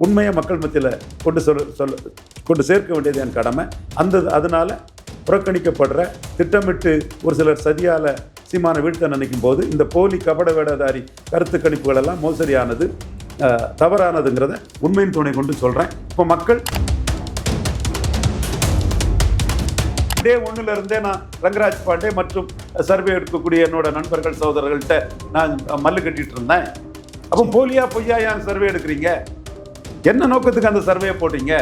உண்மையை மக்கள் மத்தியில் கொண்டு சேர்க்க வேண்டியது என் கடமை. அதனால புறக்கணிக்கப்படுற திட்டமிட்டு ஒரு சிலர் சதியால் சீமானை வீழ்த்த நினைக்கும் போது இந்த போலி கபட வேடதாரி கருத்து கணிப்புகள் எல்லாம் மோசடியானது, தவறானதுங்கிறத உண்மையின் துணை கொண்டு சொல்கிறேன். இப்போ மக்கள் டே ஒன்றுல இருந்தே நான் ரங்கராஜ் பாண்டே மற்றும் சர்வே எடுக்கக்கூடிய என்னோட நண்பர்கள் சகோதரர்கள்ட்ட நான் மல்லு கட்டிட்டு இருந்தேன். அப்போ போலியா பொய்யா ஏன் சர்வே எடுக்கிறீங்க? என்ன நோக்கத்துக்கு அந்த சர்வே போட்டீங்க?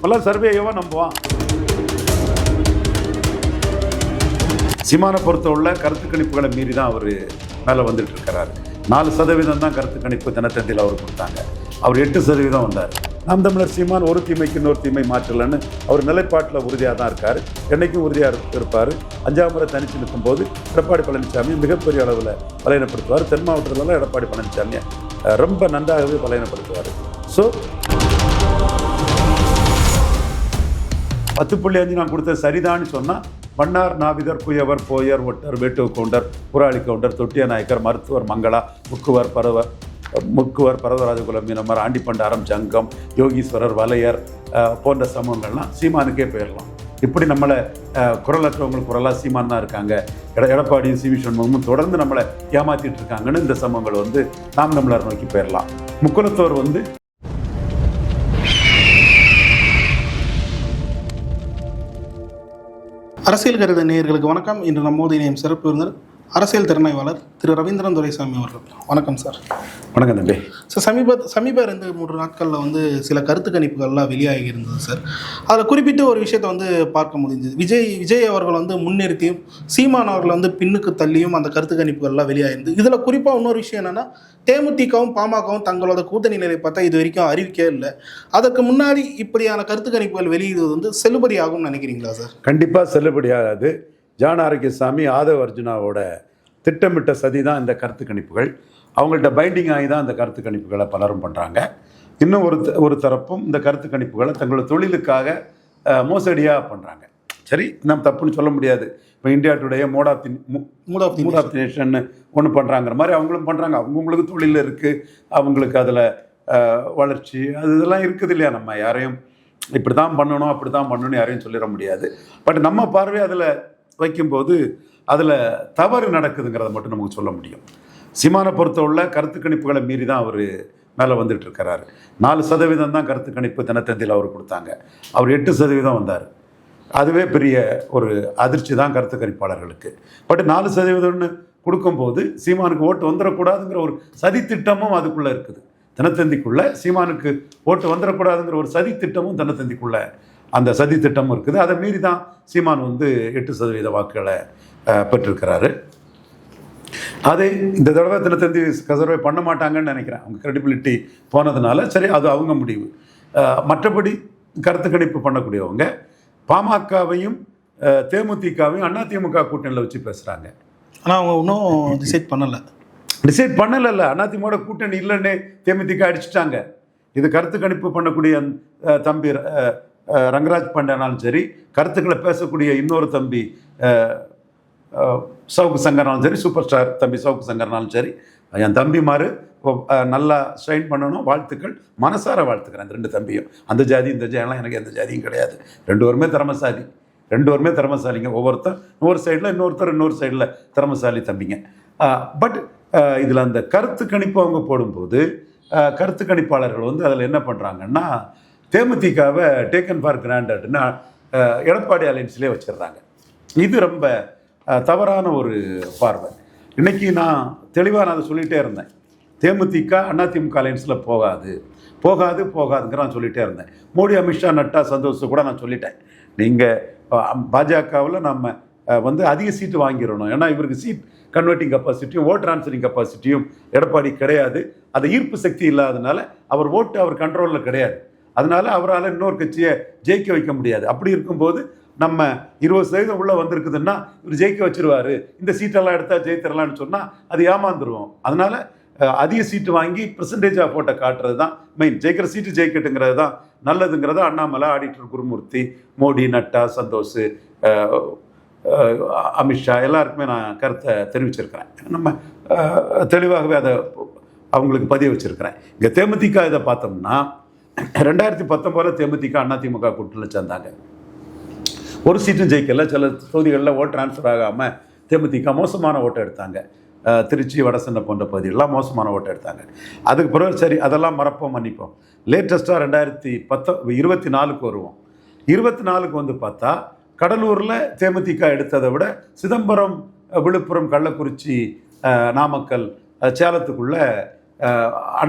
எல்லாம் சர்வேயவா நம்புவான். சீமானை பொறுத்தவுள்ள கருத்து கணிப்புகளை மீறி தான் அவர் மேலே வந்துட்டு இருக்கிறார். 4% தான் கருத்து கணிப்பு தினத்தந்தியில் அவர் கொடுத்தாங்க. அவர் 8% வந்தார். நாம் தமிழர் சீமான் ஒரு தீமைக்கு இன்னொரு தீமை மாற்றலன்னு அவர் நிலைப்பாட்டில் உறுதியாக தான் இருக்கார். என்னைக்கும் உறுதியாக இருப்பார். 5ஆம் முறை தனிச்சு நிற்கும் போது எடப்பாடி பழனிசாமி மிகப்பெரிய அளவில் பலையனப்படுத்துவார். தென் மாவட்டத்திலலாம் எடப்பாடி பழனிசாமியை ரொம்ப நன்றாகவே பலையனப்படுத்துவார். ஸோ 10.5 நான் கொடுத்த சரிதான்னு சொன்னால் மன்னார் நாவிதர் குயவர் போயர் ஒட்டர் வேட்டுவ கவுண்டர் புராளி கவுண்டர் தொட்டிய நாயக்கர் மருத்துவர் மங்களா முக்குவர் பரவராஜகுலம் மீனமர் ஆண்டிப்பண்டாரம் ஜங்கம் யோகீஸ்வரர் வலையர் போன்ற சமூகங்கள்லாம் சீமானுக்கே போயிடலாம். இப்படி நம்மளை குரலற்றவங்களுக்கு குரலாக சீமான் தான் இருக்காங்க. எடப்பாடியும் சிவி சண்முகமும் தொடர்ந்து நம்மளை ஏமாற்றிட்டு இருக்காங்கன்னு இந்த சமூகங்கள் நாம் தமிழர் நோக்கி போயிடலாம். முக்குலத்தோர் அரசியல் கருத நேயர்களுக்கு வணக்கம். இன்று நம்மோடு இணையும் சிறப்பு விருந்தினர் அரசியல் திறனாய்வாளர் திரு ரவீந்திரன் துரைசாமி அவர்கள். வணக்கம் சார். வணக்கம் தம்பி. சார், சமீப 2-3 நாட்களில் சில கருத்து கணிப்புகள்லாம் வெளியாகி இருந்தது சார். அதில் குறிப்பிட்டு ஒரு விஷயத்தை பார்க்க முடிஞ்சது. விஜய் அவர்கள் முன்னிறுத்தியும் சீமான் அவர்கள் பின்னுக்கு தள்ளியும் அந்த கருத்து கணிப்புகள்லாம் வெளியாகிருந்தது. இதில் குறிப்பாக இன்னொரு விஷயம் என்னென்னா, தேமுதிகவும் பாமகவும் தங்களோட கூட்டணி நிலை பார்த்தா இது வரைக்கும் அறிவிக்கவே இல்லை. அதற்கு முன்னாடி இப்படியான கருத்து கணிப்புகள் வெளியிடுவது செல்லுபடியாகும்னு நினைக்கிறீங்களா சார்? கண்டிப்பாக செல்லுபடியாகாது. ஜான் ஆரோக்கியசாமி ஆதவ் அர்ஜுனாவோட திட்டமிட்ட சதி தான் இந்த கருத்து கணிப்புகள். அவங்கள்ட்ட பைண்டிங் ஆகி தான் இந்த கருத்து கணிப்புகளை பலரும் பண்ணுறாங்க. இன்னும் ஒரு தரப்பும் இந்த கருத்து கணிப்புகளை தங்களோட தொழிலுக்காக மோசடியாக பண்ணுறாங்க. சரி, நம்ம தப்புன்னு சொல்ல முடியாது. இப்போ India Today mood of the nation ஒன்று பண்ணுறாங்கிற மாதிரி அவங்களும் பண்ணுறாங்க. அவங்களுக்கு தொழில் இருக்குது, அவங்களுக்கு அதில் வளர்ச்சி இதெல்லாம் இருக்குது இல்லையா? நம்ம யாரையும் இப்படி தான் பண்ணணும் அப்படி தான் பண்ணணும்னு யாரையும் சொல்லிட முடியாது. பட் நம்ம பார்வை அதில் வைக்கும்போது அதில் தவறு நடக்குதுங்கிறத மட்டும் நமக்கு சொல்ல முடியும். சீமானை பொறுத்தவுள்ள கருத்து கணிப்புகளை மீறி தான் அவர் மேலே வந்துட்டு இருக்கிறாரு. 4% தான் கருத்து கணிப்பு தினத்தந்தியில் அவர் கொடுத்தாங்க. அவர் 8% வந்தார். அதுவே பெரிய ஒரு அதிர்ச்சி தான் கருத்து கணிப்பாளர்களுக்கு. பட் 4% கொடுக்கும்போது சீமானுக்கு ஓட்டு வந்துடக்கூடாதுங்கிற ஒரு சதித்திட்டமும் அதுக்குள்ளே இருக்குது. தினத்தந்திக்குள்ளே சீமானுக்கு ஓட்டு வந்துடக்கூடாதுங்கிற ஒரு சதித்திட்டமும் தினத்தந்திக்குள்ளே அந்த சதி திட்டமும் இருக்குது. அதை மீறி தான் சீமான் 8% வாக்குகளை பெற்றிருக்கிறாரு. அதை இந்த தடவை தினத்தந்தி சர்வே பண்ண மாட்டாங்கன்னு நினைக்கிறேன். அவங்க கிரெடிபிலிட்டி போனதுனால சரி, அது அவங்க முடிவு. மற்றபடி கருத்து கணிப்பு பண்ணக்கூடியவங்க பாமகவையும் தேமுதிகவையும் அதிமுக கூட்டணியில் வச்சு பேசுகிறாங்க. ஆனால் அவங்க இன்னும் டிசைட் பண்ணலை. அதிமுக கூட்டணி இல்லைன்னே தேமுதிக அடிச்சுட்டாங்க. இது கருத்து கணிப்பு பண்ணக்கூடிய தம்பி ரங்கராஜ் பாண்டேனாலும் சரி, கருத்துக்களை பேசக்கூடிய இன்னொரு தம்பி சவுக்கு சங்கர்னாலும் சரி, சூப்பர் ஸ்டார் தம்பி சவுக்கு சங்கர்னாலும் சரி, என் தம்பிமாரு நல்லா ஸ்ட்ரெயின் பண்ணணும். வாழ்த்துக்கள், மனசார வாழ்த்துக்கிறேன் அந்த 2 தம்பியும். அந்த ஜாதி இந்த ஜாதியெல்லாம் எனக்கு எந்த ஜாதியும் கிடையாது. 2 பேருமே திறமசாலிங்க. ஒவ்வொருத்தர் ஒரு சைடில், இன்னொரு சைடில் திறமசாலி தம்பிங்க. பட் இதில் அந்த கருத்து கணிப்பு அவங்க போடும்போது கருத்து கணிப்பாளர்கள் அதில் என்ன பண்ணுறாங்கன்னா, தேமுதிகவை டேக்கன் ஃபார் கிராண்டட்னு எடப்பாடி அலைன்ஸ்லேயே வச்சிடுறாங்க. இது ரொம்ப தவறான ஒரு பார்வை. இன்றைக்கி நான் தெளிவாக அதை சொல்லிகிட்டே இருந்தேன். தேமுதிக அதிமுக அலைன்ஸில் போகாதுங்கிற நான் சொல்லிகிட்டே இருந்தேன். மோடி, அமித்ஷா, நட்டா, சந்தோஷ் கூட நான் சொல்லிட்டேன். நீங்கள் பாஜகவில் நம்ம அதிக சீட்டு வாங்கிடணும். ஏன்னா இவருக்கு சீட் கன்வெர்ட்டிங் கெப்பாசிட்டியும் ஓட் ட்ரான்ஸ்ஃபரிங் கெப்பாசிட்டியும் எடப்பாடி கிடையாது. அது ஈர்ப்பு சக்தி இல்லாதனால அவர் கண்ட்ரோலில் கிடையாது. அதனால அவரால் இன்னொரு கட்சியை ஜெயிக்க வைக்க முடியாது. அப்படி இருக்கும்போது நம்ம 20% உள்ளே வந்திருக்குதுன்னா இவர் ஜெயிக்க வச்சிருவார், இந்த சீட்டெல்லாம் எடுத்தால் ஜெயித்தரலான்னு சொன்னால் அது ஏமாந்துருவோம். அதனால் அதிக சீட்டு வாங்கி பெர்சன்டேஜ் ஆஃப் ஓட்டை காட்டுறது தான் மெயின். ஜெயிக்கிற சீட்டு ஜெயிக்கட்டுங்கிறது தான் நல்லதுங்கிறத அண்ணாமலை, ஆடிட்டர் குருமூர்த்தி, மோடி, நட்டா, சந்தோஷ், அமித்ஷா எல்லாருக்குமே நான் கருத்தை தெரிவிச்சிருக்கிறேன். நம்ம தெளிவாகவே அதை அவங்களுக்கு பதிய வச்சுருக்கிறேன். இங்கே தேமுதிக இதை பார்த்தோம்னா 2019 தேமுதிக அதிமுக கூட்டணியில் சேர்ந்தாங்க. ஒரு சீட்டும் ஜெயிக்கல. சில தொகுதிகளில் ஓட் ட்ரான்ஸ்ஃபர் ஆகாமல் தேமுதிக மோசமான ஓட்டை எடுத்தாங்க. திருச்சி, வடசென்னை போன்ற பகுதிகளெலாம் மோசமான ஓட்டை எடுத்தாங்க. அதுக்கு பிறகு சரி அதெல்லாம் மறப்போம், மன்னிப்போம். லேட்டஸ்ட்டாக 2024க்கு வருவோம். 24க்கு வந்து பார்த்தா கடலூரில் தேமுதிக எடுத்ததை விட சிதம்பரம், விழுப்புரம், கள்ளக்குறிச்சி, நாமக்கல், சேலத்துக்குள்ள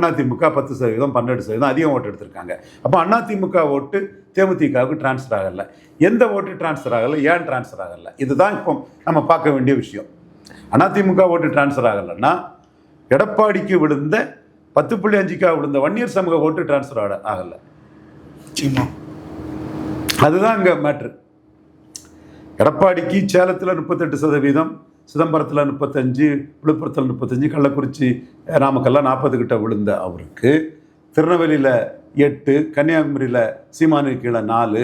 அதிமுக 10%, 12% அதிகம் ஓட்டு எடுத்திருக்காங்க. அப்போ அதிமுக ஓட்டு தேமுதிகவுக்கு டிரான்ஸ்ஃபர் ஆகலை. எந்த ஓட்டு டிரான்ஸ்ஃபர் ஆகலை, ஏன் டிரான்ஸ்ஃபர் ஆகலை, இதுதான் இப்போ நம்ம பார்க்க வேண்டிய விஷயம். அதிமுக ஓட்டு டிரான்ஸ்ஃபர் ஆகலைன்னா எடப்பாடிக்கு விழுந்த 10.5க்காக விழுந்த வன்னியர் சமூக ஓட்டு டிரான்ஸ்ஃபர் ஆகலை. அதுதான் இங்கே மேட்ரு. எடப்பாடிக்கு சேலத்தில் 38%, சிதம்பரத்தில் 35%, விழுப்புரத்தில் 35%, கள்ளக்குறிச்சி, நாமக்கல்லாம் 40 கிட்ட விழுந்த அவருக்கு திருநெல்வேலியில் 8, கன்னியாகுமரியில் சீமானுக்கு கீழே 4,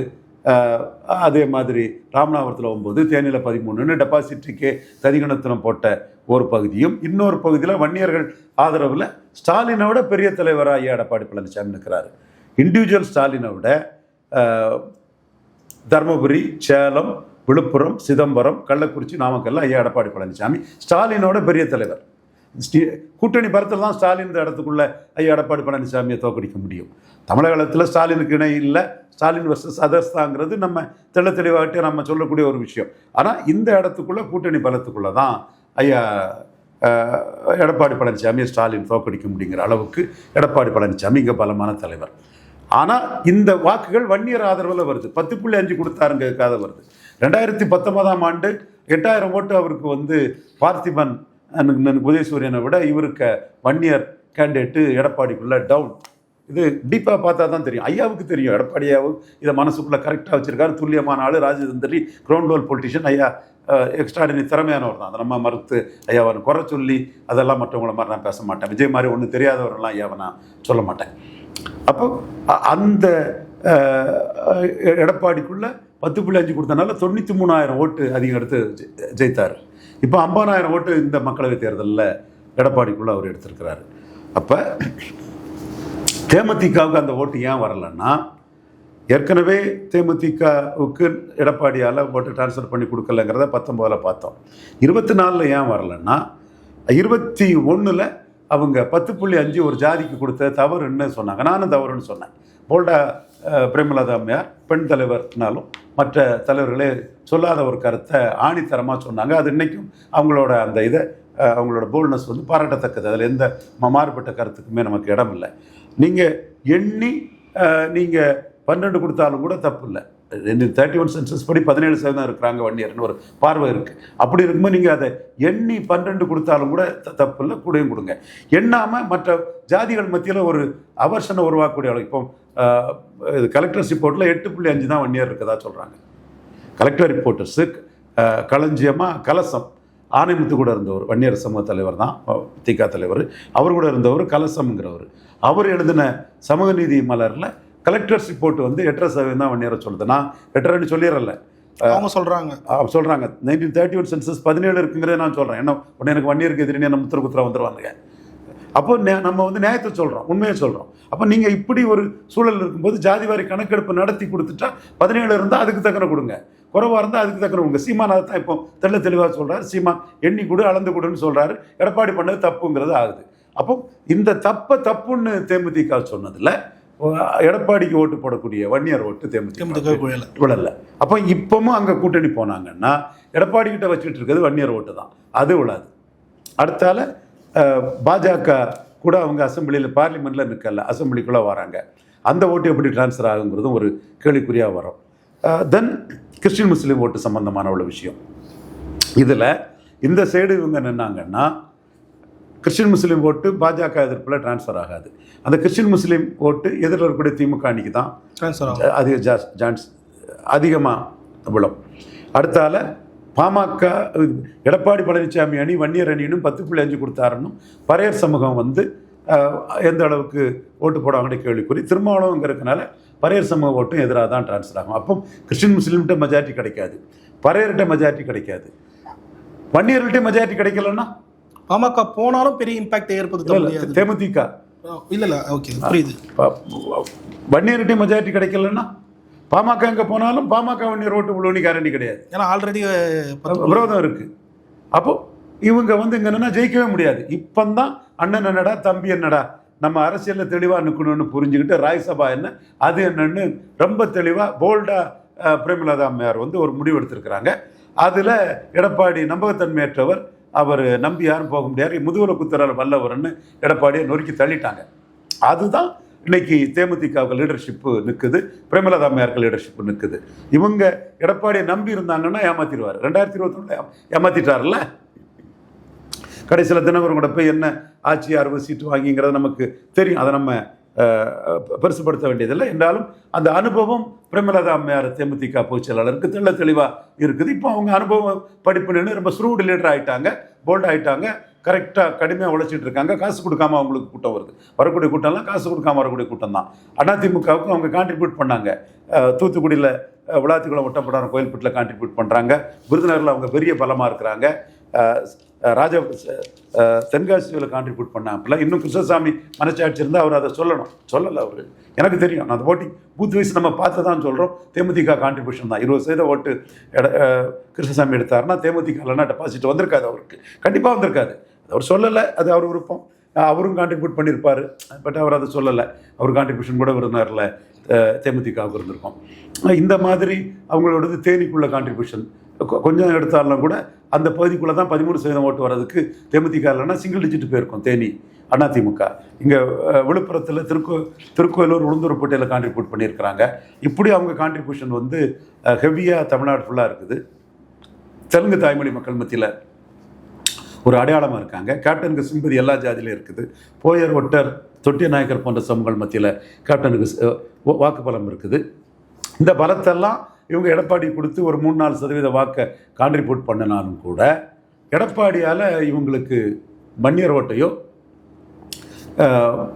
அதே மாதிரி ராமநாதபுரத்தில் 9, தேனியில் 13 டெபாசிட்ரிக்கே ததிகணத்தனம் போட்ட ஒரு பகுதியும், இன்னொரு பகுதியில் வன்னியர்கள் ஆதரவில் ஸ்டாலினை விட பெரிய தலைவராக ஐயா எடப்பாடி பழனிசாமி இருக்கிறார். இண்டிவிஜுவல் ஸ்டாலினை விட தருமபுரி, சேலம், விழுப்புரம், சிதம்பரம், கள்ளக்குறிச்சி, நாமக்கல்ல ஐயா எடப்பாடி பழனிசாமி ஸ்டாலினோட பெரிய தலைவர். கூட்டணி பலத்தில் தான் ஸ்டாலின் இந்த இடத்துக்குள்ள ஐயா எடப்பாடி பழனிசாமியை தோக்கடிக்க முடியும். தமிழகத்தில் ஸ்டாலினுக்கு இணை இல்லை. ஸ்டாலின் வர்சஸ் அதர்ஸ் தாங்கிறது நம்ம தெளிவாகிட்டே நம்ம சொல்லக்கூடிய ஒரு விஷயம். ஆனால் இந்த இடத்துக்குள்ள கூட்டணி பலத்துக்குள்ள தான் ஐயா எடப்பாடி பழனிசாமியை ஸ்டாலின் தோக்கடிக்க முடியுங்கிற அளவுக்கு எடப்பாடி பழனிசாமி இங்கே பலமான தலைவர். ஆனால் இந்த வாக்குகள் வன்னியர் ஆதரவில் வருது. 10.5 கொடுத்தாருங்கிறதுக்காக வருது. 2019ஆம் ஆண்டு 8000 ஓட்டு அவருக்கு வந்து பார்த்திபன் உதயசூரியனை விட இவருக்கு வன்னியர் கேண்டிடேட்டு எடப்பாடிக்குள்ள டவுன். இது டீப்பாக பார்த்தா தான் தெரியும். ஐயாவுக்கு தெரியும், எடப்பாடியாவும் இதை மனசுக்குள்ளே கரெக்டாக வச்சுருக்காரு. துல்லியமான ஆள், ராஜதந்திரி, கிரவுண்ட் ரோல் பொலிட்டிஷியன். ஐயா எக்ஸ்ட்ராடினரி திறமையானவர் தான். அதை நம்ம மறுத்து ஐயாவை குறை சொல்லி அதெல்லாம் மற்றவங்கள மாதிரி நான் பேச மாட்டேன். விஜய் மாதிரி ஒன்றும் தெரியாதவரெல்லாம் ஐயாவை நான் சொல்ல மாட்டேன். அப்போ அந்த எடப்பாடிக்குள்ள 10.5 கொடுத்தனால 93,000 ஓட்டு அதிகம் எடுத்து ஜெயித்தார். இப்போ 50,000 ஓட்டு இந்த மக்களவைத் தேர்தலில் எடப்பாடிக்குள்ள அவர் எடுத்திருக்கிறாரு. அப்போ தேமுதிகவுக்கு அந்த ஓட்டு ஏன் வரலன்னா, ஏற்கனவே தேமுதிகவுக்கு எடப்பாடியால் ஓட்டு டிரான்ஸ்ஃபர் பண்ணி கொடுக்கலங்கிறத 19ல் பார்த்தோம். 24ல் ஏன் வரலன்னா, 21ல் அவங்க 10.5 ஒரு ஜாதிக்கு கொடுத்த தவறுன்னு சொன்னாங்க. நானும் தவறுன்னு சொன்னேன். போல்டா பிரேமலதா அம்மையார் பெண் தலைவர்னாலும் மற்ற தலைவர்களே சொல்லாத ஒரு கருத்தை ஆணித்தரமாக சொன்னாங்க. அது இன்றைக்கும் அவங்களோட அந்த இதை அவங்களோட போல்ட்னஸ் வந்து பாராட்டத்தக்கது. அதில் எந்த மாறுபட்ட கருத்துக்குமே நமக்கு இடம் இல்லை. நீங்கள் எண்ணி நீங்கள் 12 கொடுத்தாலும் கூட தப்பு இல்லை. 31 சென்சஸ் படி 17% இருக்கிறாங்க வன்னியர்னு ஒரு பார்வை இருக்குது. அப்படி இருக்கும்போது நீங்கள் அதை எண்ணி 12 கொடுத்தாலும் கூட தப்பு இல்லை, கூடயும் கொடுங்க. எண்ணாமல் மற்ற ஜாதிகள் மத்தியில் ஒரு அவர்ஷனை உருவாக்கக்கூடிய அளவு. இப்போ இது கலெக்டர்ஸ் ரிப்போர்ட்டில் 8.5 தான் வன்னியர் இருக்கதா சொல்கிறாங்க. கலெக்டர் ரிப்போர்ட்டர்ஸு களஞ்சியமாக கலசம் ஆனைமுத்து கூட இருந்தவர், வன்னியர் சமூக தலைவர் தான், திக தலைவர். அவர் கூட இருந்தவர் கலசம்ங்கிறவர். அவர் எழுதின சமூக நீதி மலரில் கலெக்டர்ஸ் ரிப்போர்ட் வந்து 8% தான் வன்னியரை சொல்லுது. நான் 8 சொல்லிடுறல, அவங்க சொல்கிறாங்க 1931 சென்சஸ் 17 இருக்குங்கிறத நான் சொல்கிறேன். என்ன உடனே எனக்கு வன்னியருக்கு எதிரினே நம்ம முத்திர வந்துடுவாங்க. அப்போ நம்ம வந்து நியாயத்தை சொல்கிறோம், உண்மையை சொல்கிறோம். அப்போ நீங்கள் இப்படி ஒரு சூழல் இருக்கும்போது ஜாதிவாரி கணக்கெடுப்பு நடத்தி கொடுத்துட்டா 17 இருந்தால் அதுக்கு தக்கன கொடுங்க, குறைவாக இருந்தால் அதுக்கு தக்கன கொடுங்க. சீமான் அதை தான் இப்போ தெளிவாக சொல்கிறார். சீமான் எண்ணி கொடு, அளந்து கொடுன்னு சொல்கிறாரு. எடப்பாடி பண்ணது தப்புங்கிறது ஆகுது. அப்போ இந்த தப்புன்னு தேமுதிக சொன்னதில்லை. எடப்பாடிக்கு ஓட்டு போடக்கூடிய வன்னியர் ஓட்டு தேமுதிக விழல. அப்போ இப்பவும் அங்கே கூட்டணி போனாங்கன்னா எடப்பாடி கிட்ட வச்சுட்டு இருக்கிறது வன்னியர் ஓட்டு தான், அது விழாது. அடுத்தால பாஜக கூட அவங்க அசம்பிளியில் பார்லிமெண்ட்டில் நிற்கல, அசம்பிளிக்குள்ளே வராங்க. அந்த ஓட்டு எப்படி டிரான்ஸ்ஃபர் ஆகுங்கிறதும் ஒரு கேள்விக்குறியாக வரும். தென் கிறிஸ்டின் முஸ்லீம் ஓட்டு சம்பந்தமான உள்ள விஷயம். இதில் இந்த சைடு இவங்க நின்னாங்கன்னா கிறிஸ்டின் முஸ்லீம் ஓட்டு பாஜக எதிர்ப்பில் டிரான்ஸ்ஃபர் ஆகாது. அந்த கிறிஸ்டின் முஸ்லீம் ஓட்டு எதிரில் இருக்கக்கூடிய திமுக அணிக்கு தான் அதிகமாக விழும். அடுத்தால பாமக எடப்பாடி பழனிசாமி அணி வன்னியர் அணியினும் 10.5 கொடுத்தாருன்னும் பறையர் சமூகம் வந்து எந்த அளவுக்கு ஓட்டு போடுவாங்கன்னு கேள்விக்குறி. திருமாவளவங்கிறதுனால பறையர் சமூக ஓட்டும் எதிராக தான் டிரான்ஸ்ஃபர் ஆகும். அப்போ கிறிஸ்டின் முஸ்லீம்கிட்ட மெஜாரிட்டி கிடைக்காது, பறையர்கிட்ட மெஜாரிட்டி கிடைக்காது. வன்னியர்கிட்ட மெஜாரிட்டி கிடைக்கலன்னா பாமக போனாலும் பெரிய இம்பாக்ட் ஏற்படுத்த முடியாது. தேமுதிக இல்லை ஓகே புரியுது. வன்னியர்கிட்ட மெஜாரிட்டி கிடைக்கலன்னா பாமக எங்கே போனாலும் பாமக வன்னியர் ஓட்டு விழுவனி கேரண்டி கிடையாது. ஏன்னா ஆல்ரெடி விரோதம் இருக்கு. அப்போ இவங்க வந்து இங்க என்னன்னா ஜெயிக்கவே முடியாது. இப்பந்தான் அண்ணன் என்னடா தம்பி என்னடா நம்ம அரசியலில் தெளிவாக நிற்கணும்னு புரிஞ்சுக்கிட்டு ராஜ்சபா என்ன அது என்னன்னு ரொம்ப தெளிவாக போல்டாக பிரேமலதா அம்மையார் வந்து ஒரு முடிவு எடுத்திருக்கிறாங்க. அதில் எடப்பாடி நம்பகத்தன்மையற்றவர், அவர் நம்பி யாரும் போக முடியாது, முதுகுல குத்துறாரு வல்லவர்னு எடப்பாடியை நொறுக்கி தள்ளிட்டாங்க. அதுதான் இன்னைக்கு தேமுதிகவுக்கு லீடர்ஷிப்பு நிற்குது, பிரேமலதா அம்மையாருக்கு லீடர்ஷிப்பு நிற்குது. இவங்க எடப்பாடியை நம்பி இருந்தாங்கன்னா ஏமாத்திடுவார். 2021 ஏமாத்திட்டார்ல. கடைசியில் தினகரன் கூட போய் என்ன ஆட்சி 60 சீட்டு வாங்கிங்கிறது நமக்கு தெரியும். அதை நம்ம பெருசுப்படுத்த வேண்டியதில்லை. என்றாலும் அந்த அனுபவம் பிரேமலதா அம்மையார் தேமுதிக பொதுச் செயலாளருக்கு தெளிவாக இருக்குது. இப்போ அவங்க அனுபவம் படிப்பு நின்று ரொம்ப ஸ்ரூடு லீடர் ஆகிட்டாங்க, போல்ட் ஆகிட்டாங்க, கரெக்டாக கடுமையாக உழைச்சிட்டு இருக்காங்க. காசு கொடுக்காம அவங்களுக்கு கூட்டம் வருது. வரக்கூடிய கூட்டம்லாம் காசு கொடுக்காம வரக்கூடிய கூட்டம் தான். அதிமுகவுக்கும் அவங்க கான்ட்ரிபியூட் பண்ணாங்க. தூத்துக்குடியில் விளாத்திக்குளம் ஒட்டப்படாரம் கோயில்பட்டில் கான்ட்ரிபியூட் பண்ணுறாங்க. விருதுநகரில் அவங்க பெரிய பலமாக இருக்கிறாங்க. ராஜா தென்காசியில் கான்ட்ரிபியூட் பண்ணாப்புல. இன்னும் கிருஷ்ணசாமி மனச்சாட்சி இருந்தால் அவர் அதை சொல்லலை. அவர் எனக்கு தெரியும். நான் அந்த ஓட்டிங் பூத் வைஸ் நம்ம பார்த்து தான் சொல்கிறோம். தேமுதிக கான்ட்ரிபியூஷன் தான். 20% ஓட்டு கிருஷ்ணசாமி எடுத்தாருன்னா தேமுதிக இல்லைன்னா டெபாசிட் வந்திருக்காது, அவருக்கு கண்டிப்பாக வந்திருக்காது. அவர் சொல்லலை, அது அவர் விருப்பம். அவரும் கான்ட்ரிபியூட் பண்ணியிருப்பார், பட் அவர் அதை சொல்லலை. அவர் கான்ட்ரிபியூஷன் கூட விருந்தினரில் தேமுதிகவுக்கு இருந்திருக்கும். இந்த மாதிரி அவங்களோடது தேனிக்குள்ள கான்ட்ரிபியூஷன் கொஞ்சம் எடுத்தாலும் கூட அந்த பகுதிக்குள்ளே தான் 13% ஓட்டு வர்றதுக்கு தேமுதிக இல்லைன்னா சிங்கிள் டிஜிட் போயிருக்கும் தேனி அதிமுக. இங்கே விழுப்புரத்தில் திருக்கோயிலூர் உளுந்தூர்பேட்டையில் கான்ட்ரிபியூட் பண்ணியிருக்கிறாங்க. இப்படி அவங்க கான்ட்ரிபியூஷன் வந்து ஹெவியாக தமிழ்நாடு ஃபுல்லாக இருக்குது. தெலுங்கு தாய்மொழி மக்கள் மத்தியில் ஒரு அடையாளமாக இருக்காங்க. கேப்டனுக்கு சிம்பதி எல்லா ஜாதியிலும் இருக்குது. போயர், ஒட்டர், தொட்டிய நாயக்கர் போன்ற சமூகங்கள் மத்தியில் கேப்டனுக்கு வாக்கு பலம் இருக்குது. இந்த பலத்தெல்லாம் இவங்க எடப்பாடி கொடுத்து ஒரு 3-4% வாக்கை கான்ட்ரிபியூட் பண்ணினாலும் கூட எடப்பாடியால் இவங்களுக்கு வன்னியர் ஓட்டையோ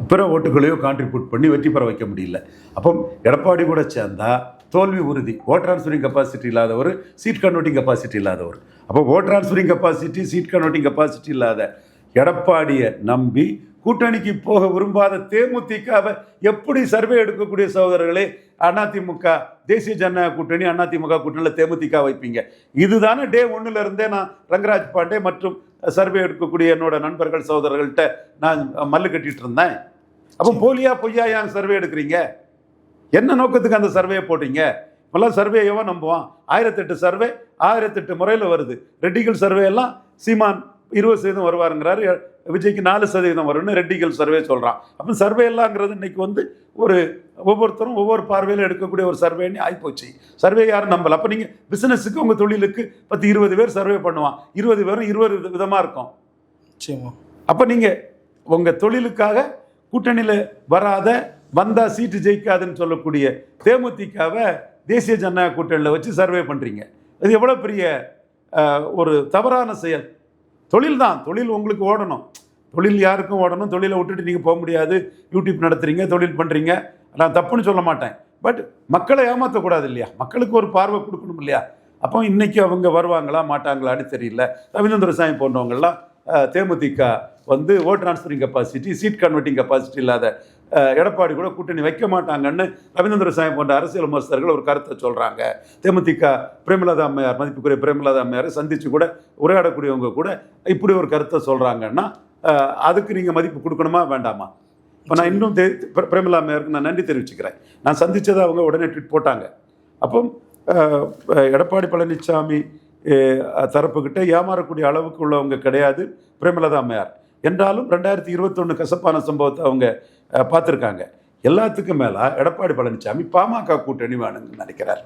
பிற ஓட்டுகளையோ கான்ட்ரிபியூட் பண்ணி வெற்றி பெற வைக்க முடியல. அப்போ எடப்பாடி கூட சேர்ந்தா தோல்வி உறுதி. ஓட் ட்ரான்ஸ்ஃபரிங் கெப்பாசிட்டி இல்லாதவர், சீட் கன்வெர்ட்டிங் கெப்பாசிட்டி இல்லாதவர். அப்போ vote transferring capacity, seat converting capacity இல்லாத எடப்பாடியை நம்பி கூட்டணிக்கு போக விரும்பாத தேமுதிகவை எப்படி சர்வே எடுக்கக்கூடிய சகோதரர்களே அதிமுக தேசிய ஜனநாயக கூட்டணி அதிமுக கூட்டணியில் தேமுதிக வைப்பீங்க? இதுதானே டே 1ல இருந்தே நான் ரங்கராஜ் பாண்டே மற்றும் சர்வே எடுக்கக்கூடிய என்னோட நண்பர்கள் சகோதரர்கள்ட்ட நான் மல்லு கட்டிட்டு இருந்தேன். அப்போ போலியா பொய்யா ஏன் சர்வே எடுக்கிறீங்க? என்ன நோக்கத்துக்கு அந்த சர்வே போட்டீங்க? இப்பெல்லாம் சர்வே எவன் நம்புவான்? 1008 சர்வே 1008 முறையில் வருது. ரெட்டிகள் சர்வே எல்லாம் சீமான் 20% வருவாருங்கிறாரு, விஜய்க்கு 4% வரும்னு ரெட்டிகள் சர்வே சொல்கிறான். அப்போ சர்வே எல்லாங்கிறது இன்னைக்கு வந்து ஒரு ஒவ்வொருத்தரும் ஒவ்வொரு பார்வையில் எடுக்கக்கூடிய ஒரு சர்வேன்னு ஆகிப்போச்சு. சர்வே யாரும் நம்பல. அப்போ நீங்கள் பிஸ்னஸுக்கு உங்கள் தொழிலுக்கு 10-20 பேர் சர்வே பண்ணுவான். 20 பேரும் 20 விதமாக இருக்கும். அப்போ நீங்கள் உங்கள் தொழிலுக்காக கூட்டணியில் வந்தால் சீட்டு ஜெயிக்காதுன்னு சொல்லக்கூடிய தேமுதிகவை தேசிய ஜனநாயக கூட்டணியில் வச்சு சர்வே பண்ணுறீங்க. அது எவ்வளோ பெரிய ஒரு தவறான செயல். தொழில் தான், தொழில் உங்களுக்கு ஓடணும், தொழில் யாருக்கும் ஓடணும். தொழிலை விட்டுட்டு நீங்கள் போக முடியாது. யூடியூப் நடத்துகிறீங்க, தொழில் பண்ணுறீங்க, நான் தப்புன்னு சொல்ல மாட்டேன். பட் மக்களை ஏமாற்றக்கூடாது இல்லையா? மக்களுக்கு ஒரு பார்வை கொடுக்கணும் இல்லையா? அப்போ இன்றைக்கி அவங்க வருவாங்களா மாட்டாங்களான்னு தெரியல. ரவீந்திரசாமி போன்றவங்கள்லாம் தேமுதிக வந்து vote transferring capacity, seat converting capacity இல்லாத எடப்பாடி கூட கூட்டணி வைக்க மாட்டாங்கன்னு ரவீந்திரசாமி போன்ற அரசியல் விமர்சகர்கள் ஒரு கருத்தை சொல்கிறாங்க. தேமுதிக பிரேமலதா அம்மையார், மதிப்புக்குரிய பிரேமலதா அம்மையாரை சந்தித்து கூட உரையாடக்கூடியவங்க கூட இப்படி ஒரு கருத்தை சொல்கிறாங்கன்னா அதுக்கு நீங்கள் மதிப்பு கொடுக்கணுமா வேண்டாமா? இப்போ நான் இன்னும் பிரேமலதா அம்மையாருக்கு நான் நன்றி தெரிவிச்சுக்கிறேன். நான் சந்தித்ததை அவங்க உடனே ட்வீட் போட்டாங்க. அப்போ எடப்பாடி பழனிசாமி தரப்புக்கிட்ட ஏமாறக்கூடிய அளவுக்கு உள்ளவங்க கிடையாது பிரேமலதா அம்மையார். என்றாலும் 2021 கசப்பான சம்பவத்தை அவங்க பார்த்துருக்காங்க. எல்லாத்துக்கும் மேலே எடப்பாடி பழனிசாமி பாமக கூட்டணி வேணும்னு நினைக்கிறார்.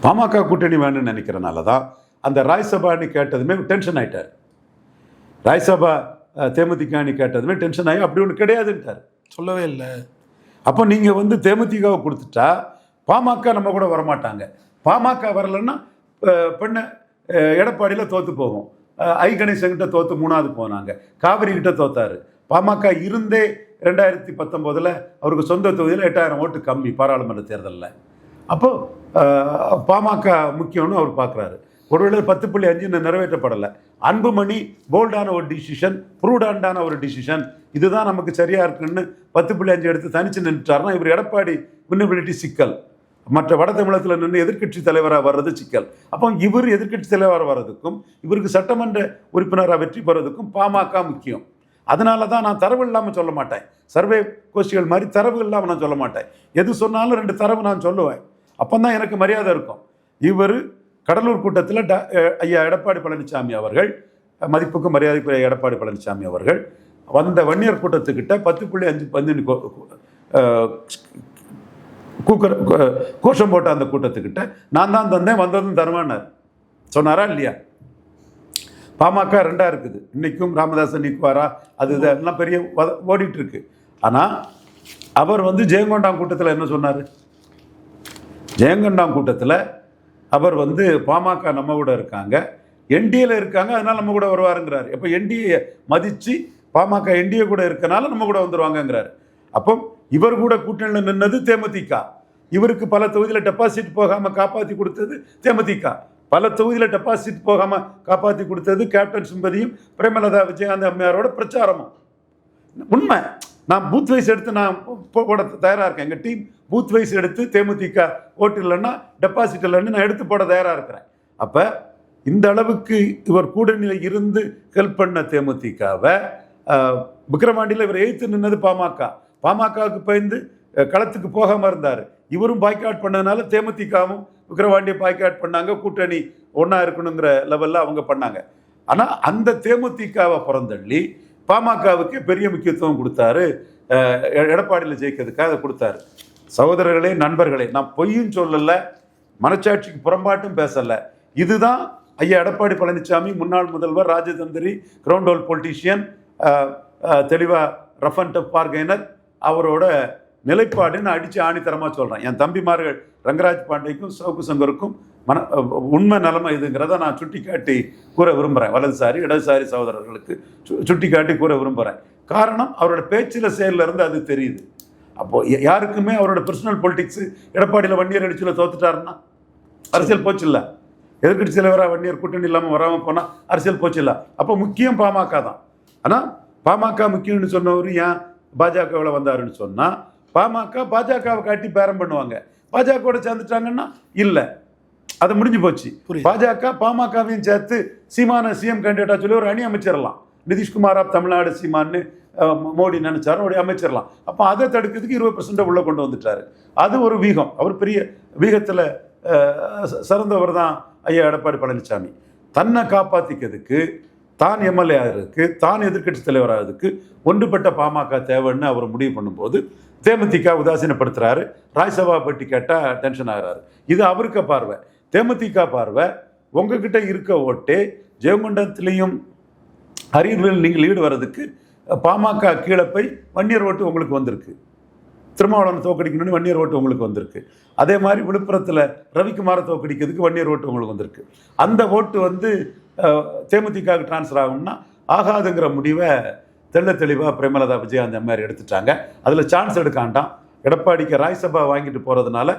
பாமக கூட்டணி வேணும்னு நினைக்கிறனால தான் அந்த ராஜ்சபான்னு கேட்டதுமே டென்ஷன் ஆகிட்டார். ராஜ்சபா தேமுதிகான்னு கேட்டதுமே டென்ஷன் ஆகி அப்படி ஒன்று கிடையாதுன்ட்டார், சொல்லவே இல்லை. அப்போ நீங்கள் வந்து தேமுதிகாவை கொடுத்துட்டா பாமக நம்ம கூட வரமாட்டாங்க. பாமக வரலன்னா பெண்ணை எடப்பாடியில் தோற்று போகும். ஐ கணேசன்கிட்ட தோற்று 3வது போனாங்க. காவிரி கிட்ட தோத்தாரு. பாமக இருந்தே 2019 அவருக்கு சொந்த தொகுதியில் 8000 ஓட்டு கம்மி பாராளுமன்ற தேர்தலில். அப்போது பாமக முக்கியம்னு அவர் பார்க்குறாரு. ஒருவேளை 10.5 நிறைவேற்றப்படலை. அன்புமணி போல்டான ஒரு டிசிஷன், ப்ரூடாண்டான ஒரு டிசிஷன், இதுதான் நமக்கு சரியா இருக்குன்னு 10.5 எடுத்து தனிச்சு நின்றுட்டாருன்னா இவர் எடப்பாடி வின்னபிலிட்டி சிக்கல், மற்ற வட தமிழகத்தில் நின்று எதிர்க்கட்சி தலைவராக வர்றது சிக்கல். அப்போ இவர் எதிர்க்கட்சி தலைவராக வர்றதுக்கும் இவருக்கு சட்டமன்ற உறுப்பினராக வெற்றி பெறதுக்கும் பாமக முக்கியம். அதனால தான் நான் தரவு இல்லாமல் சொல்ல மாட்டேன். சர்வே கோஷ்டிகள் மாதிரி தரவு இல்லாமல் நான் சொல்ல மாட்டேன். எது சொன்னாலும் 2 தரவு நான் சொல்லுவேன். அப்போ தான் எனக்கு மரியாதை இருக்கும். இவர் கடலூர் கூட்டத்தில் ஐயா எடப்பாடி பழனிசாமி அவர்கள், மதிப்புக்கு மரியாதைக்குரிய எடப்பாடி பழனிசாமி அவர்கள் வந்த வன்னியர் கூட்டத்துக்கிட்ட 10.5 கோஷம் போட்ட அந்த கூட்டத்துக்கிட்ட நான் தான் தந்தேன், வந்ததும் தருவானார் சொன்னாரா இல்லையா? பாமக 2ஆ இருக்குது. இன்னைக்கும் ராமதாசன் நீக்குவாரா, அது இதெல்லாம் பெரிய ஓடிட்டு இருக்கு. ஆனால் அவர் ஜெயங்கொண்டாம் கூட்டத்தில் என்ன சொன்னார்? ஜெயங்கொண்டாம் கூட்டத்தில் அவர் பாமக நம்ம கூட இருக்காங்க, என்டிஏல இருக்காங்க, அதனால நம்ம கூட வருவாருங்கிறாரு. இப்போ என்டிஏ மதித்து பாமக என்டிஏ கூட இருக்கனால நம்ம கூட வந்துருவாங்கங்கிறாரு. அப்போ இவர் கூட கூட்டணியில் நின்னது தேமுதிக. இவருக்கு பல தொகுதியில் டெபாசிட் போகாமல் காப்பாற்றி கொடுத்தது தேமுதிக. பல தொகுதியில் டெபாசிட் போகாமல் காப்பாற்றி கொடுத்தது கேப்டன் சிம்பதியும் பிரேமலதா விஜயகாந்த் அம்மையாரோட பிரச்சாரமும். உண்மை. நான் பூத் வைஸ் எடுத்து நான் போட தயாராக இருக்கேன். எங்கள் டீம் பூத் வைஸ் எடுத்து தேமுதிக ஓட்டு இல்லைன்னா டெபாசிட் இல்லைன்னு நான் எடுத்து போட தயாராக இருக்கிறேன். அப்போ இந்த அளவுக்கு இவர் கூட்டணியில் இருந்து ஹெல்ப் பண்ண தேமுதிகவை விக்கிரவாண்டியில் இவர் எதிர்த்து நின்னது பாமக. பாமகவுக்கு பயந்து களத்துக்கு போகாமல் இருந்தார். இவரும் பாய்காட் பண்ணதுனால தேமுதிகவும் விக்கிரவாண்டியை பாய்காட் பண்ணாங்க. கூட்டணி ஒன்றா இருக்கணுங்கிற லெவலில் அவங்க பண்ணாங்க. ஆனால் அந்த தேமுதிகவை புறந்தள்ளி பாமகவுக்கு பெரிய முக்கியத்துவம் கொடுத்தாரு. எடப்பாடியில் ஜெயிக்கிறதுக்காக அதை கொடுத்தாரு. சகோதரர்களே, நண்பர்களே, நான் பொய்யும் சொல்லலை, மனச்சாட்சிக்கு புறம்பாட்டும் பேசலை. இதுதான் ஐயா எடப்பாடி பழனிசாமி, முன்னாள் முதல்வர், ராஜதந்திரி, கிரவுண்ட் ஹோல் பொலிட்டீஷியன், தெளிவாக ரஃப் அண்ட் டஃப் பார்கைனர், அவரோட நிலைப்பாடுன்னு அடித்து ஆணித்தரமாக சொல்கிறேன். என் தம்பிமார்கள் ரங்கராஜ் பாண்டேக்கும் சவுக்கு சங்கருக்கும் உண்மை நிலைமை இதுங்கிறத நான் சுட்டி காட்டி கூற விரும்புகிறேன். வலதுசாரி இடதுசாரி சகோதரர்களுக்கு சுட்டி காட்டி கூற விரும்புகிறேன். காரணம், அவரோட பேச்சில் செயலில் இருந்து அது தெரியுது. அப்போது யாருக்குமே அவரோட பர்சனல் பொலிட்டிக்ஸு எடப்பாடியில் வன்னியர் அடிச்சில் தோத்துட்டாருன்னா அரசியல் போச்சு இல்லை. எதிர்கட்சி தலைவராக வன்னியர் கூட்டணி இல்லாமல் வராமல் போனால் அரசியல் போச்சு இல்லை. அப்போ முக்கியம் பாமக தான். ஆனால் பாமக முக்கியம்னு சொன்னவர் ஏன் பாஜகவில் வந்தாருன்னு சொன்னால், பாமக பாஜகவை காட்டி பேரம் பண்ணுவாங்க. பாஜகவோட சேர்ந்துட்டாங்கன்னா இல்லை, அது முடிஞ்சு போச்சு. பாஜக பாமகவையும் சேர்த்து சீமான சிஎம் கேண்டிடேட்டாக சொல்லி ஒரு அணி அமைச்சிடலாம். நிதிஷ்குமார் ஆஃப் தமிழ்நாடு சீமான்னு மோடி நினைச்சாரு, ஒரு அமைச்சிடலாம். அப்போ அதை தடுக்கிறதுக்கு 20% உள்ள கொண்டு வந்துட்டாரு. அது ஒரு வீகம். அவர் பெரிய வீகத்தில் சிறந்தவர் தான் ஐயா எடப்பாடி பழனிசாமி. தன்னை காப்பாற்றிக்கிறதுக்கு, தான் எம்எல்ஏ ஆகிறதுக்கு, தான் எதிர்க்கட்சி தலைவராகிறதுக்கு ஒன்றுபட்ட பாமக தேவைன்னு அவர் முடிவு பண்ணும்போது தேமுதிக உதாசீனப்படுத்துறாரு. ராஜ்சபா பட்டி கேட்டால் டென்ஷன் ஆகிறாரு. இது அவருக்கு பார்வை. தேமுதிக பார்வை, உங்ககிட்ட இருக்க ஓட்டே ஜெயங்கொண்டத்திலையும் அரியலூரில் நீங்கள் லீடு வர்றதுக்கு பாமக கீழே போய் வன்னியர் ஓட்டு உங்களுக்கு வந்திருக்கு. திருமாவளவன் தோக்கடிக்கணும்னு வன்னியர் ஓட்டு உங்களுக்கு வந்திருக்கு. அதே மாதிரி விழுப்புரத்தில் ரவிக்குமாரை தோக்கடிக்கிறதுக்கு வன்னியர் ஓட்டு உங்களுக்கு வந்திருக்கு. அந்த ஓட்டு தேமுதிகவுக்கு டிரான்ஸ்ஃபர் ஆகும்னா ஆகாதுங்கிற முடிவை தெளிவாக பிரேமலதா விஜயகாந்த் அம்மையார் எடுத்துட்டாங்க. அதில் சான்ஸ் எடுக்காண்டாம். எடப்பாடிக்கு ராஜ்சபா வாங்கிட்டு போகிறதுனால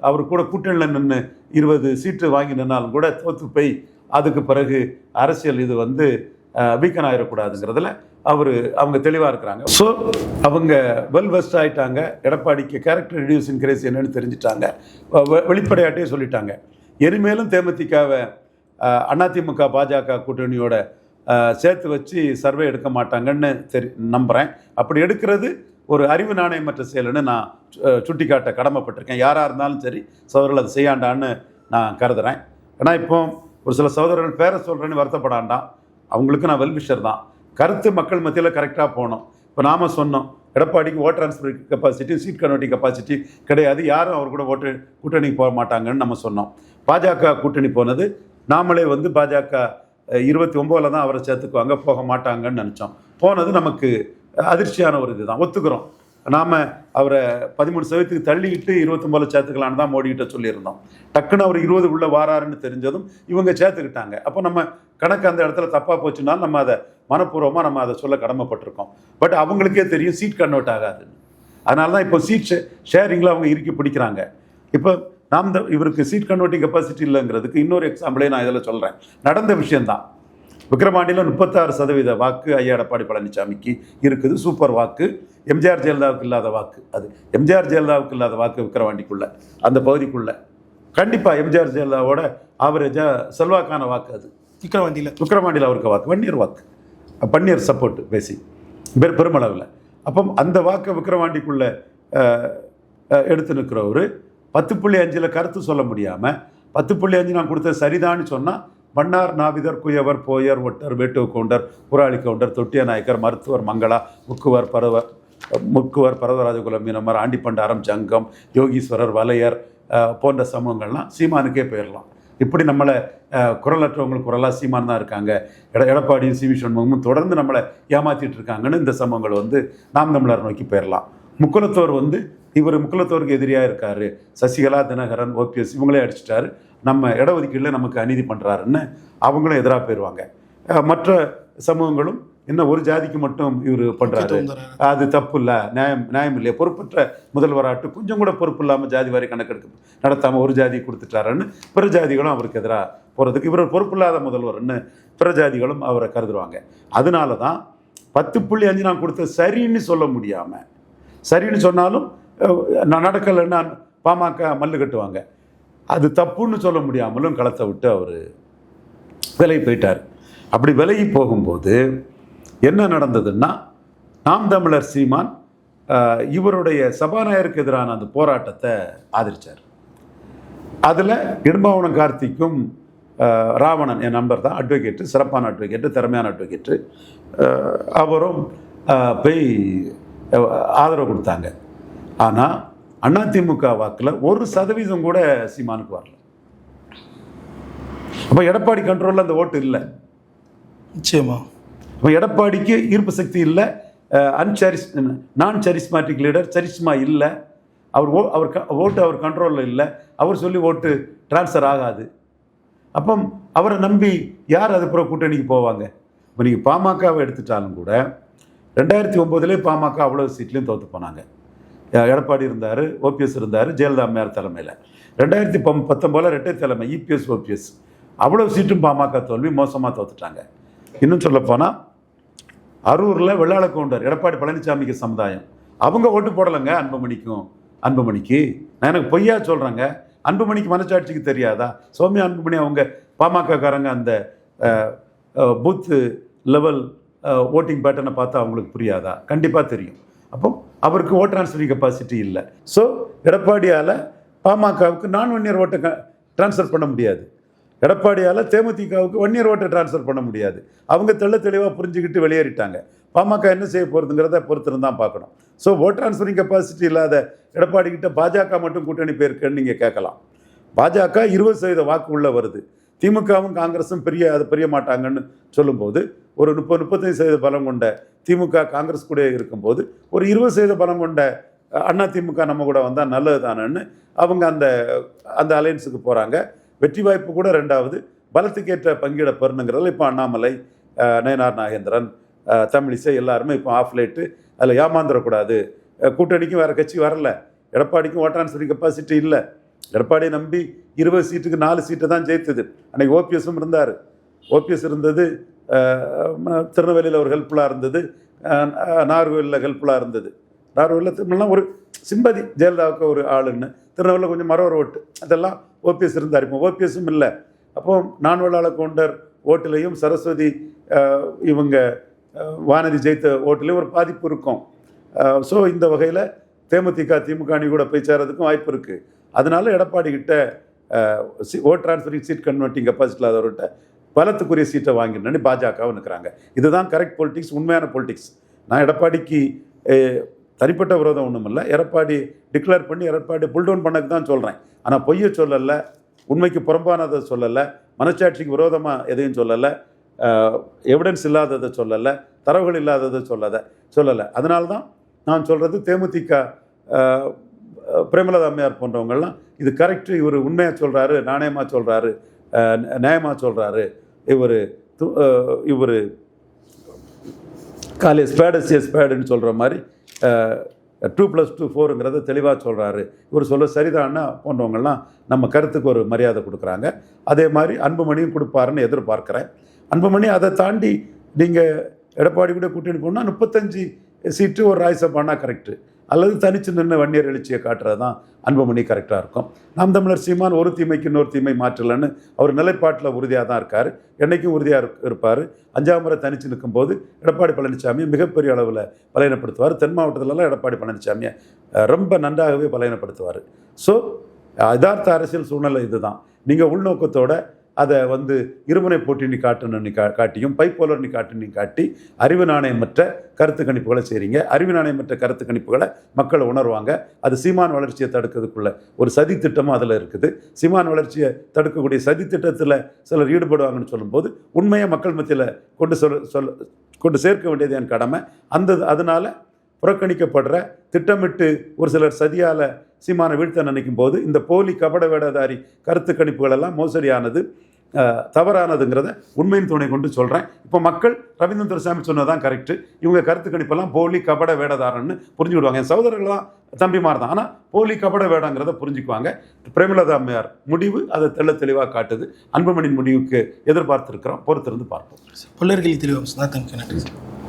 அவர் கூட கூட்டணியில் நின்று 20 சீட்டு வாங்கி நின்னாலும் கூட தோற்று போய் அதுக்கு பிறகு அரசியல் இது வீக்கன் ஆகிடக்கூடாதுங்கிறதுல அவங்க தெளிவாக இருக்கிறாங்க. ஸோ அவங்க வெல் வெஸ்ட் ஆகிட்டாங்க. எடப்பாடிக்கு கேரக்டர் ரெடியூசிங் கிரேஸ் என்னன்னு தெரிஞ்சிட்டாங்க. வெளிப்படையாட்டே சொல்லிட்டாங்க. இனிமேலும் தேமுதிகவை அதிமுக பாஜக கூட்டணியோட சேர்த்து வச்சு சர்வே எடுக்க மாட்டாங்கன்னு நம்புகிறேன். அப்படி எடுக்கிறது ஒரு அறிவு நாணயமற்ற செயல்னு நான் சுட்டி காட்ட கடமைப்பட்டிருக்கேன். யாராக இருந்தாலும் சரி சகோதரர்கள் அதை செய்யாண்டான்னு நான் கருதுகிறேன். ஏன்னா இப்போ ஒரு சில சகோதரர்கள் பேரை சொல்கிறேன்னு வருத்தப்படாண்டாம். அவங்களுக்கு நான் வெல்விஷர் தான். கருத்து மக்கள் மத்தியில் கரெக்டாக போகணும். இப்போ நாம் சொன்னோம், எடப்பாடிக்கு vote transfer capacity, seat converting capacity கிடையாது, யாரும் அவர் கூட கூட்டணிக்கு போக மாட்டாங்கன்னு நம்ம சொன்னோம். பாஜக கூட்டணி போனது, நாமளே பாஜக 29 தான் அவரை சேர்த்துக்குவாங்க, போக மாட்டாங்கன்னு நினச்சோம். போனது நமக்கு அதிர்ச்சியான ஒரு இதுதான், ஒத்துக்கிறோம். நாம் அவரை 13% தள்ளிக்கிட்டு 29 சேர்த்துக்கலான்னு தான் மோடிக்கிட்ட சொல்லியிருந்தோம். டக்குன்னு அவர் 20 வாராருன்னு தெரிஞ்சதும் இவங்க சேர்த்துக்கிட்டாங்க. அப்போ நம்ம கணக்கு அந்த இடத்துல தப்பாக போச்சுனாலும் நம்ம அதை மனப்பூர்வமாக நம்ம அதை சொல்ல கடமைப்பட்டிருக்கோம். பட் அவங்களுக்கே தெரியும் சீட் கன்வெர்ட் ஆகாதுன்னு. அதனால தான் இப்போ சீட் ஷேரிங்கில் அவங்க இறுக்கி பிடிக்கிறாங்க. இப்போ இவருக்கு சீட் கன்வெர்ட்டிங் கெப்பாசிட்டி இல்லைங்கிறதுக்கு இன்னொரு எக்ஸாம்பிளே நான் இதில் சொல்கிறேன். நடந்த விஷயந்தான். விக்கிரவாண்டியில் 36% வாக்கு ஐயா எடப்பாடி பழனிசாமிக்கு இருக்குது. சூப்பர் வாக்கு. எம்ஜிஆர் ஜெயலலிதாவுக்கு இல்லாத வாக்கு. அது எம்ஜிஆர் ஜெயலலிதாவுக்கு இல்லாத வாக்கு விக்கிரவாண்டிக்குள்ள, அந்த பகுதிக்குள்ள கண்டிப்பாக எம்ஜிஆர் ஜெயலலிதாவோட ஆவரேஜாக செல்வாக்கான வாக்கு. அது விக்கிரவாண்டியில் அவருக்கு வாக்கு வன்னியர் வாக்கு, பன்னியர் சப்போர்ட் பேசி பெருமளவில். அப்போ அந்த வாக்கை விக்கிரவாண்டிக்குள்ள எடுத்து நிற்கிறவர் 10.5 கருத்து சொல்ல முடியாமல் 10.5 நான் கொடுத்தது சரிதான்னு சொன்னால் மன்னார், நாவிதர், குயவர், போயர், ஒட்டர், வேட்டுவ கவுண்டர், புராளி கவுண்டர், தொட்டிய நாயக்கர், மருத்துவர், மங்களா, முக்குவர், பரவராஜகுலம் மீனமர், ஆண்டிப்பண்டாரம், ஜங்கம், யோகீஸ்வரர், வலையர் போன்ற சமூகங்கள்லாம் சீமானுக்கே போயிடலாம். இப்படி நம்மளை குரலற்றவங்களுக்கு குரலாக சீமான் தான் இருக்காங்க. எடப்பாடியும் சி வி சண்முகமும் தொடர்ந்து நம்மளை ஏமாற்றிட்டு இருக்காங்கன்னு இந்த சமூகங்கள் நாம் தமிழர் நோக்கி போயிடலாம். முக்குலத்தோர் இவர் முக்குலத்தோருக்கு எதிரியாக இருக்கார், சசிகலா, தினகரன், ஓபிஎஸ் இவங்களே அடிச்சிட்டாரு, நம்ம இடஒதுக்கீட்டில் நமக்கு அநீதி பண்ணுறாருன்னு அவங்களும் எதிராக போயிடுவாங்க. மற்ற சமூகங்களும் இன்னும் ஒரு ஜாதிக்கு மட்டும் இவர் பண்ணுறாரு, அது தப்பு இல்லை, நியாயம் இல்லையா, பொறுப்பற்ற முதல்வராட்டு கொஞ்சம் கூட பொறுப்பு இல்லாமல் ஜாதி வாரி கணக்கெடுக்க நடத்தாமல் ஒரு ஜாதி கொடுத்துட்டாருன்னு பிற ஜாதிகளும் அவருக்கு எதிராக போகிறதுக்கு இவர் பொறுப்பு இல்லாத முதல்வர்னு பிற ஜாதிகளும் அவரை கருதுருவாங்க. அதனால தான் 10.5 நான் கொடுத்த சரின்னு சொல்ல முடியாமல், சரின்னு சொன்னாலும் நான் நடக்கலைன்னா பாமக மல்லு கட்டுவாங்க, அது தப்புன்னு சொல்ல முடியாமலும் களத்தை விட்டு அவர் விலகி போயிட்டார். அப்படி விலகி போகும்போது என்ன நடந்ததுன்னா, நாம் தமிழர் சீமான் இவருடைய சபாநாயகருக்கு எதிரான அந்த போராட்டத்தை ஆதரித்தார். அதில் இடும்பாவனம் கார்த்திக்கும் ராவணன் என் நண்பர் தான், அட்வொகேட்டு, சிறப்பான அட்வொகேட்டு, திறமையான அட்வொகேட்டு, அவரும் போய் ஆதரவு கொடுத்தாங்க. ஆனால் அதிமுக வாக்கில் 1% கூட சீமானுக்கு வரல. அப்போ எடப்பாடி கண்ட்ரோலில் அந்த ஓட்டு இல்லை. நிச்சயமா இப்போ எடப்பாடிக்கு ஈர்ப்பு சக்தி இல்லை, நான் சரிஸ்மாட்டிக் லீடர், சரிஸ்மா இல்லை, அவர் ஓட்டு அவர் கண்ட்ரோலில் இல்லை, அவர் சொல்லி ஓட்டு டிரான்ஸ்ஃபர் ஆகாது. அப்போ அவரை நம்பி யார் அது பிறகு கூட்டணிக்கு போவாங்க? இப்போ நீங்கள் பாமகவை எடுத்துட்டாலும் கூட 2009 பாமக அவ்வளோ சீட்லேயும் தோற்று போனாங்க. எடப்பாடி இருந்தார், ஓபிஎஸ் இருந்தார், ஜெயலலிதா அம்மையார் தலைமையில். 2019 ரெட்டை தலைமை இபிஎஸ் ஓபிஎஸ் அவ்வளோ சீட்டும் பாமக தோல்வி, மோசமாக தோத்துட்டாங்க. இன்னும் சொல்லப்போனால் அரூரில் வெள்ளாள கவுண்டர் எடப்பாடி பழனிசாமிக்கு சமுதாயம் அவங்க ஓட்டு போடலைங்க அன்புமணிக்கு. நான் எனக்கு பொய்யா சொல்கிறேங்க, அன்புமணிக்கு மனச்சாட்சிக்கு தெரியாதா? சௌமியா அன்புமணி அவங்க பாமகக்காரங்க அந்த பூத்து லெவல் ஓட்டிங் பேட்டர்னை பார்த்தா அவங்களுக்கு புரியாதா? கண்டிப்பாக தெரியும். அப்போ அவருக்கு ஓட் ட்ரான்ஸ்ஃபரிங் கெப்பாசிட்டி இல்லை. ஸோ எடப்பாடியால் பாமகவுக்கு நான்-1 ஓட்டை ட்ரான்ஸ்ஃபர் பண்ண முடியாது, எடப்பாடியால் தேமுதிகவுக்கு 1 ஓட்டை ட்ரான்ஸ்ஃபர் பண்ண முடியாது. அவங்க தெளிவாக புரிஞ்சுக்கிட்டு வெளியேறிட்டாங்க. பாமக என்ன செய்ய போகிறதுங்கிறத பொறுத்திருந்து தான் பார்க்கணும். ஸோ ஓட் ட்ரான்ஸ்ஃபரிங் கெப்பாசிட்டி இல்லாத எடப்பாடி கிட்ட பாஜக மட்டும் கூட்டணி போயிருக்குன்னு நீங்கள் கேட்கலாம். பாஜக 20% வாக்கு உள்ள வருது, திமுகவும் காங்கிரஸும் பெரிய மாட்டாங்கன்னு சொல்லும்போது ஒரு 30-35% பலம் கொண்ட திமுக காங்கிரஸ் கூட இருக்கும்போது ஒரு 20% பலம் கொண்ட அண்ணா திமுக நம்ம கூட வந்தால் நல்லது தானேன்னு அவங்க அந்த அலையன்ஸுக்கு போகிறாங்க. வெற்றி வாய்ப்பு கூட 2வது, பலத்துக்கேற்ற பங்கீட பெறணுங்கிறதுல இப்போ அண்ணாமலை, நயனார் நாகேந்திரன், தமிழிசை எல்லாருமே இப்போ ஆஃப் லைட்டு, அதில் ஏமாந்துடக்கூடாது. கூட்டணிக்கும் வேறு கட்சி வரல, எடப்பாடிக்கும் ஓட் ட்ரான்ஸ்ஃபரிங் கெப்பாசிட்டி இல்லை. எடப்பாடியை நம்பி 20 சீட்டுக்கு 4 சீட்டை தான் ஜெயித்தது. அன்றைக்கி ஓபிஎஸும் இருந்தார், ஓபிஎஸ் இருந்தது, திருநெல்வேலியில் ஒரு ஹெல்ப்ஃபுல்லாக இருந்தது, நாகர்கோவிலில் ஹெல்ப்ஃபுல்லாக இருந்தது. நாகர்கோவிலில் திரும்பலாம் ஒரு சிம்பதி ஜெயலலிதாவுக்கு ஒரு ஆளுன்னு, திருநெல்வேலியில் கொஞ்சம் மரவர் ஓட்டு, அதெல்லாம் ஓபிஎஸ் இருந்தார். இப்போ ஓபிஎஸும் இல்லை. அப்போ நான் வெள்ளாள கவுண்டர் ஓட்டுலேயும் சரஸ்வதி இவங்க வானதி ஜெயித்த ஓட்டுலேயும் ஒரு பாதிப்பு இருக்கும். ஸோ இந்த வகையில் தேமுதிக திமுக அணி கூட போய் சேரதுக்கும் வாய்ப்பு இருக்குது. அதனால எடப்பாடி கிட்ட vote transferring seat converting capacity இல்லாதவர்கிட்ட பலத்துக்குரிய சீட்டை வாங்கிடணும்னு பாஜகவும் நிற்கிறாங்க. இதுதான் கரெக்ட் பொலிட்டிக்ஸ், உண்மையான பொலிட்டிக்ஸ். நான் எடப்பாடிக்கு தனிப்பட்ட விரோதம் ஒன்றும் இல்லை, எடப்பாடி டிக்ளேர் பண்ணி எடப்பாடி புல்டவுன் பண்ணக்கு தான் சொல்கிறேன். ஆனால் பொய்யை சொல்லலை, உண்மைக்கு புறம்பானதை சொல்லலை, மனச்சாட்சிக்கு விரோதமாக எதையும் சொல்லலை, எவிடன்ஸ் இல்லாததை சொல்லலை, தரவுகள் இல்லாததை சொல்லலை. அதனால தான் நான் சொல்கிறது, தேமுதிக பிரேமலதா அம்மையார் போன்றவங்கள்லாம் இது கரெக்டு, இவர் உண்மையாக சொல்கிறாரு, நாணயமாக சொல்கிறாரு, நியாயமாக சொல்கிறாரு, இவர் காலே ஸ்பேடஸ் ஸ்பேடுன்னு சொல்கிற மாதிரி 2+2 4ங்கிறத தெளிவாக சொல்கிறாரு, இவர் சொல்ல சரிதான்னா போன்றவங்கள்லாம் நம்ம கருத்துக்கு ஒரு மரியாதை கொடுக்குறாங்க. அதே மாதிரி அன்புமணியும் கொடுப்பாருன்னு எதிர்பார்க்குறேன். அன்புமணி அதை தாண்டி நீங்கள் எடப்பாடி கூட கூட்டணி போனால் 35 சீட்டு ஒரு ராஜ்யசபானா கரெக்டு, அல்லது தனிச்சு நின்று வன்னியர் எழுச்சியை காட்டுறது தான் அன்புமணி கரெக்டாக இருக்கும். நாம் தமிழர் சீமான் ஒரு தீமைக்கு இன்னொரு தீமை மாற்றலன்னு அவர் நிலைப்பாட்டில் உறுதியாக தான் இருக்கார், என்றைக்கும் உறுதியாக இருப்பார். 5ஆம் முறை தனிச்சு நிற்கும்போது எடப்பாடி பழனிசாமியை மிகப்பெரிய அளவில் பலவீனப்படுத்துவார். தென் மாவட்டத்திலலாம் எடப்பாடி பழனிசாமியை ரொம்ப நன்றாகவே பலவீனப்படுத்துவார். ஸோ யதார்த்த அரசியல் சூழ்நிலை இதுதான். நீங்கள் உள்நோக்கத்தோட அதை இருமுனை போட்டி நீ காட்டணும், நீ காட்டியும் பைப்போலர் நீ காட்டு காட்டி அறிவு நாணயமற்ற கருத்து கணிப்புகளை செய்கிறீங்க. அறிவு நாணயமற்ற கருத்து கணிப்புகளை மக்கள் உணர்வாங்க. அது சீமான் வளர்ச்சியை தடுக்கிறதுக்குள்ள ஒரு சதி திட்டமும் அதில் இருக்குது. சீமான் வளர்ச்சியை தடுக்கக்கூடிய சதி திட்டத்தில் சிலர் ஈடுபடுவாங்கன்னு சொல்லும்போது உண்மையை மக்கள் மத்தியில் கொண்டு சேர்க்க வேண்டியது என் கடமை. அதனால் புறக்கணிக்கப்படுற திட்டமிட்டு ஒரு சிலர் சதியால் சீமானை வீழ்த்த நினைக்கும் போது இந்த போலி கபட வேடதாரி கருத்து கணிப்புகள் எல்லாம் மோசடியானது, தவறானதுங்கிறத உண்மையின் துணை கொண்டு சொல்கிறேன். இப்போ மக்கள் ரவீந்திரன் துரைசாமி சொன்னதான் கரெக்டு, இவங்க கருத்து கணிப்பெல்லாம் போலி கபட வேடதாரன்னு புரிஞ்சுக்கிடுவாங்க. என் சகோதரர்கள்லாம் தம்பிமார் தான், ஆனால் போலி கபட வேடங்கிறத புரிஞ்சுக்குவாங்க. பிரேமலதா அம்மையார் முடிவு அதை தெளிவாக காட்டுது. அன்புமணியின் முடிவுக்கு எதிர்பார்த்துருக்கிறோம், பொறுத்திருந்து பார்ப்போம். பல்லர்கள் தெளிவாக நன்றி.